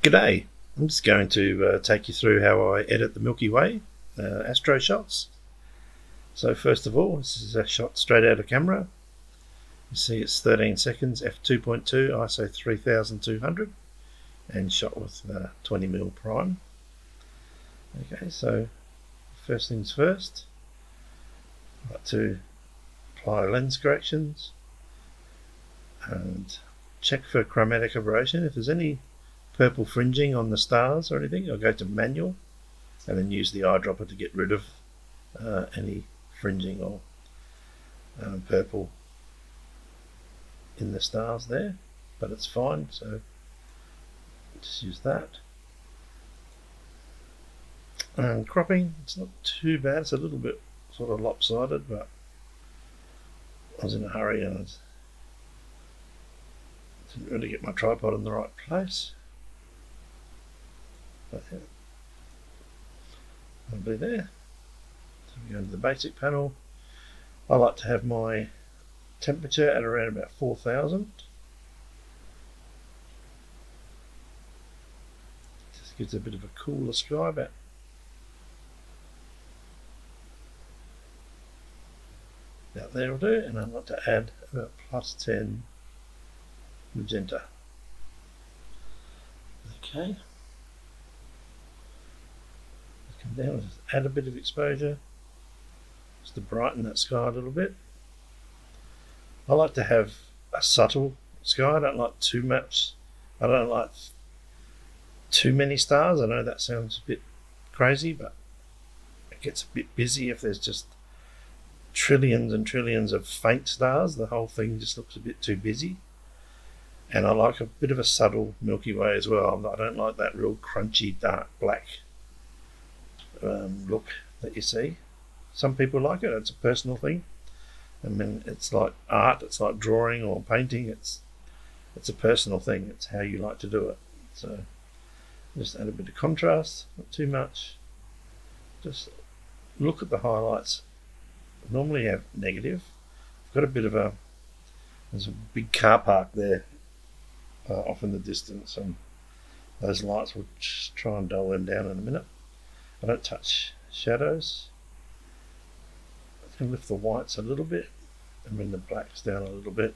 G'day, I'm just going to take you through how I edit the Milky Way astro shots. So first of all, this is a shot straight out of camera. You see it's 13 seconds, f2.2, ISO 3200 and shot with 20mm prime. Okay, so first things first, I like to apply lens corrections and check for chromatic aberration. If there's any purple fringing on the stars or anything, I'll go to manual and then use the eyedropper to get rid of any fringing or purple in the stars there, but it's fine, so just use that. And cropping, it's not too bad, it's a little bit sort of lopsided, but I was in a hurry and I didn't really get my tripod in the right place. That'll be there. So we go into the basic panel. I like to have my temperature at around about 4000. Just gives a bit of a cooler sky, about there will do, and I'd like to add about +10 magenta. Okay. Come down and just add a bit of exposure just to brighten that sky a little bit. I like to have a subtle sky. I don't like too much. I don't like too many stars. I know that sounds a bit crazy, but it gets a bit busy if there's just trillions and trillions of faint stars. The whole thing just looks a bit too busy. And I like a bit of a subtle Milky Way as well. I don't like that real crunchy dark black look that you see. Some people like it. It's a personal thing. I mean, it's like art, it's like drawing or painting. It's a personal thing. It's how you like to do it. So just add a bit of contrast, not too much. Just look at the highlights. Normally have negative. I've got a bit of there's a big car park there off in the distance, and those lights will just try and dull them down in a minute. I don't touch shadows. I can lift the whites a little bit and bring the blacks down a little bit.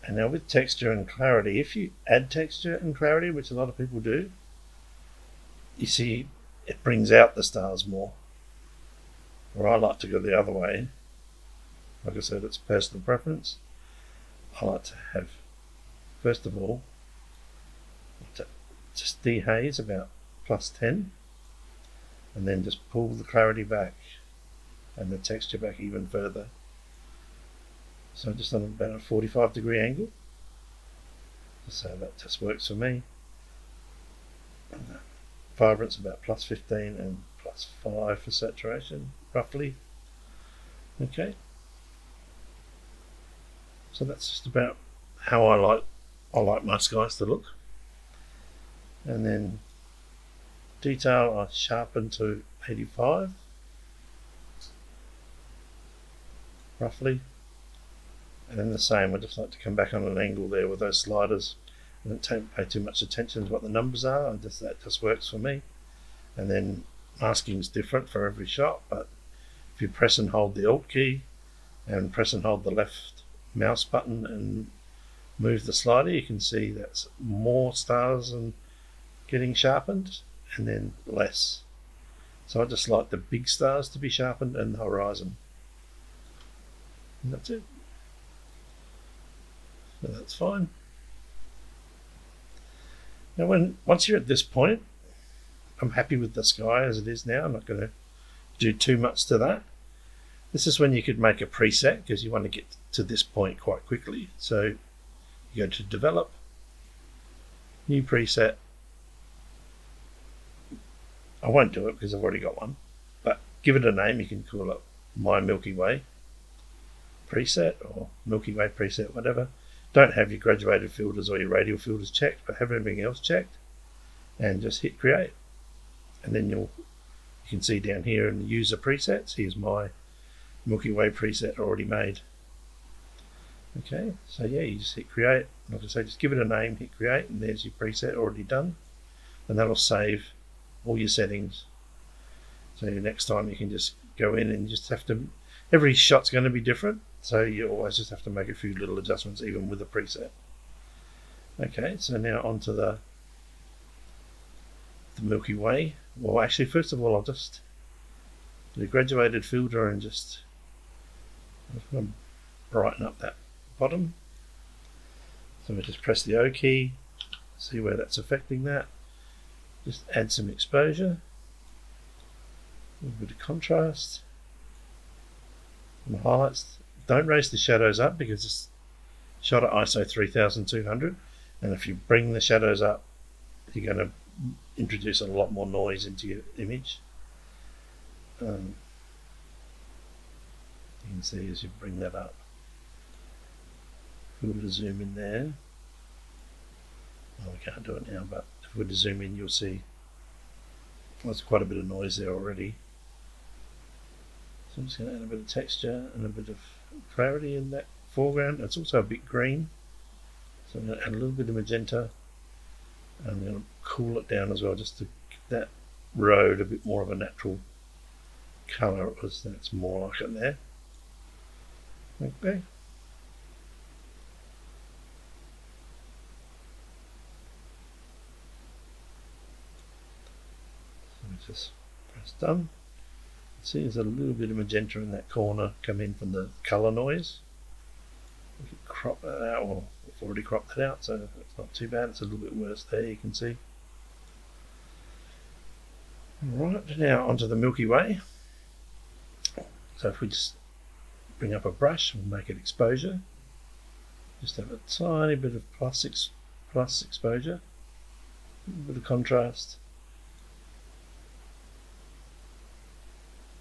And now with texture and clarity, if you add texture and clarity, which a lot of people do, you see it brings out the stars more. Or I like to go the other way. Like I said, it's personal preference. I like to have, first of all, to just dehaze about +10. And then just pull the clarity back and the texture back even further. So just on about a 45-degree angle. So that just works for me. And the vibrance about +15 and +5 for saturation, roughly. Okay. So that's just about how I like my skies to look. And then detail I sharpen to 85 roughly, and then the same, I just like to come back on an angle there with those sliders. I don't pay too much attention to what the numbers are, that just works for me. And then masking is different for every shot, but if you press and hold the Alt key and press and hold the left mouse button and move the slider, you can see that's more stars and getting sharpened, and then less. So I just like the big stars to be sharpened and the horizon. And that's it. So that's fine. Now once you're at this point, I'm happy with the sky as it is now. I'm not going to do too much to that. This is when you could make a preset, because you want to get to this point quite quickly. So you go to develop, new preset. I won't do it because I've already got one, but give it a name. You can call it My Milky Way preset or Milky Way preset, whatever. Don't have your graduated filters or your radial filters checked, but have everything else checked, and just hit create. And then you'll You can see down here in the user presets, here's my Milky Way preset already made. Okay, so yeah, you just hit create. Like I say, just give it a name, hit create, and there's your preset already done. And that'll save all your settings. So next time you can just go in and just have to, every shot's going to be different, so you always just have to make a few little adjustments even with a preset. Okay, so now onto the Milky Way. Well, actually, first of all, I'll just do a graduated filter and just brighten up that bottom. So we just press the O key, see where that's affecting that. Just add some exposure, a little bit of contrast, and highlights. Don't raise the shadows up because it's shot at ISO 3200, and if you bring the shadows up, you're going to introduce a lot more noise into your image. You can see as you bring that up. If we were to zoom in there, well, we can't do it now, but if we were to zoom in, you'll see there's quite a bit of noise there already. So I'm just going to add a bit of texture and a bit of clarity in that foreground. It's also a bit green, so I'm going to add a little bit of magenta. I'm going to cool it down as well, just to give that road a bit more of a natural colour. That's more like it there. Okay. So we just press done. See, there's a little bit of magenta in that corner come in from the colour noise. We can crop that out. Well, we've already cropped it out, so it's not too bad. It's a little bit worse there, you can see. Right, now onto the Milky Way. So if we just bring up a brush, we'll make it exposure. Just have a tiny bit of plus exposure, a little bit of contrast.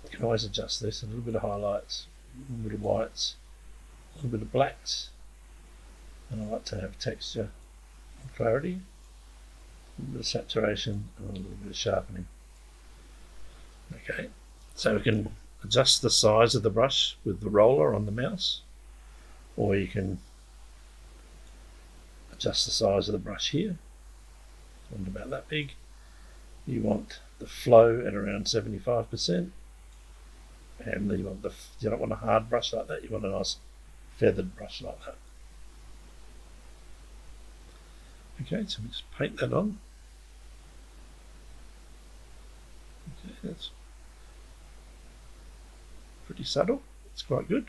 You can always adjust this, a little bit of highlights, a little bit of whites, a little bit of blacks, and I like to have texture and clarity, a little bit of saturation, and a little bit of sharpening. Okay, so we can adjust the size of the brush with the roller on the mouse, or you can adjust the size of the brush here. Want about that big. You want the flow at around 75%, and you don't want a hard brush like that. You want a nice feathered brush like that. Okay, so we just paint that on. Okay, that's pretty subtle. It's quite good.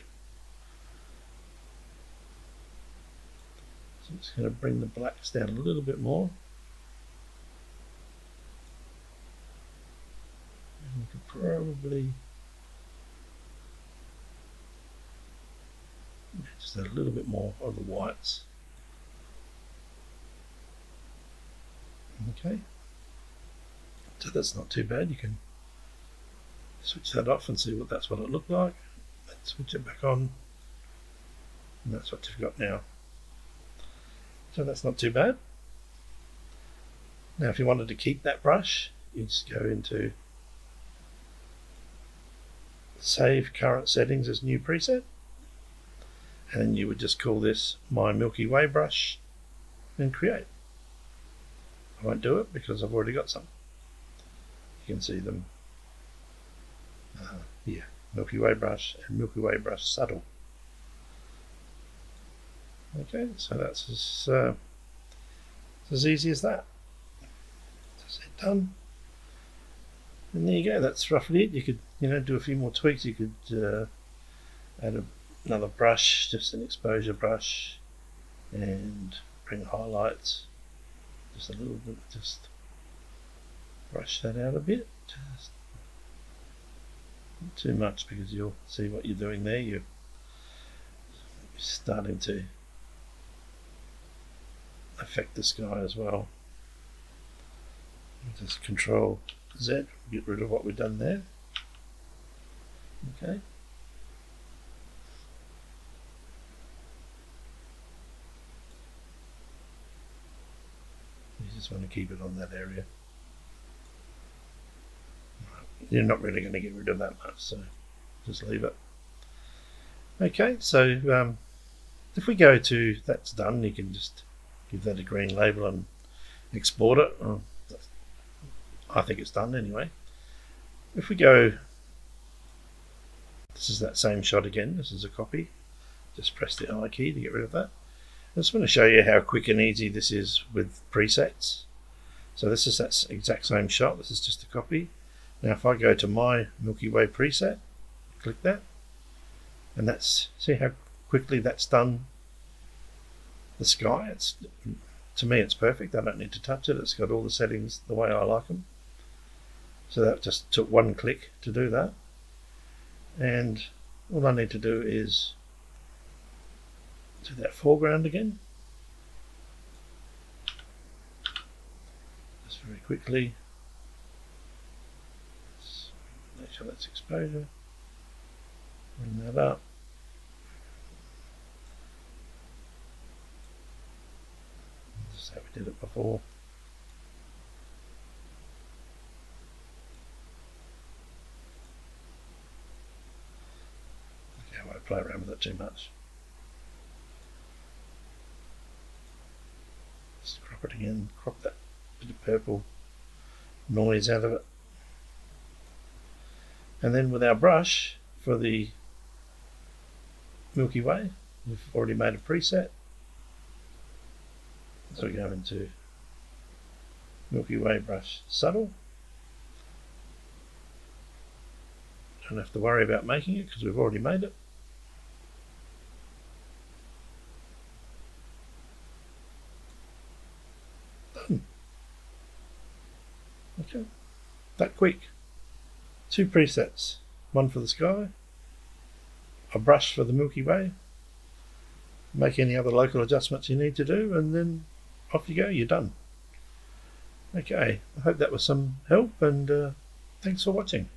So I'm just going to bring the blacks down a little bit more. And we could probably just add a little bit more of the whites. Okay, so that's not too bad. You can switch that off and see that's what it looked like. Let's switch it back on, and that's what you've got now. So that's not too bad. Now if you wanted to keep that brush, you just go into save current settings as new preset, and then you would just call this my Milky Way brush and create. I won't do it because I've already got some. You can see them here, Milky Way brush and Milky Way brush subtle. Okay, so that's as easy as that. That's it, done. And there you go. That's roughly it. You could, do a few more tweaks. You could add another brush, just an exposure brush, and bring highlights. Just a little bit, just brush that out a bit. Just not too much because you'll see what you're doing there. You're starting to affect the sky as well. Just Control Z, get rid of what we've done there. Okay. You just want to keep it on that area. you're not really going to get rid of that much, so just leave it. Okay, so if we go to that's done, you can just give that a green label and export it. I think it's done anyway. If we go, this is that same shot again, this is a copy. Just press the I key to get rid of that. I just want to show you how quick and easy this is with presets. So this is that exact same shot, this is just a copy. Now if I go to my Milky Way preset, click that, and that's, see how quickly that's done the sky. It's, to me it's perfect, I don't need to touch it, it's got all the settings the way I like them. So that just took one click to do that. And all I need to do is do that foreground again. Just very quickly. Let's make sure that's exposure. Bring that up. Just how we did it before. Okay, I won't play around with it too much. Just crop it again, crop that bit of purple noise out of it. And then with our brush for the Milky Way, we've already made a preset. So we go into Milky Way brush subtle. Don't have to worry about making it because we've already made it. Done. Okay, that quick. 2 presets, one for the sky, a brush for the Milky Way. Make any other local adjustments you need to do, and then off you go, you're done. Okay, I hope that was some help, and thanks for watching.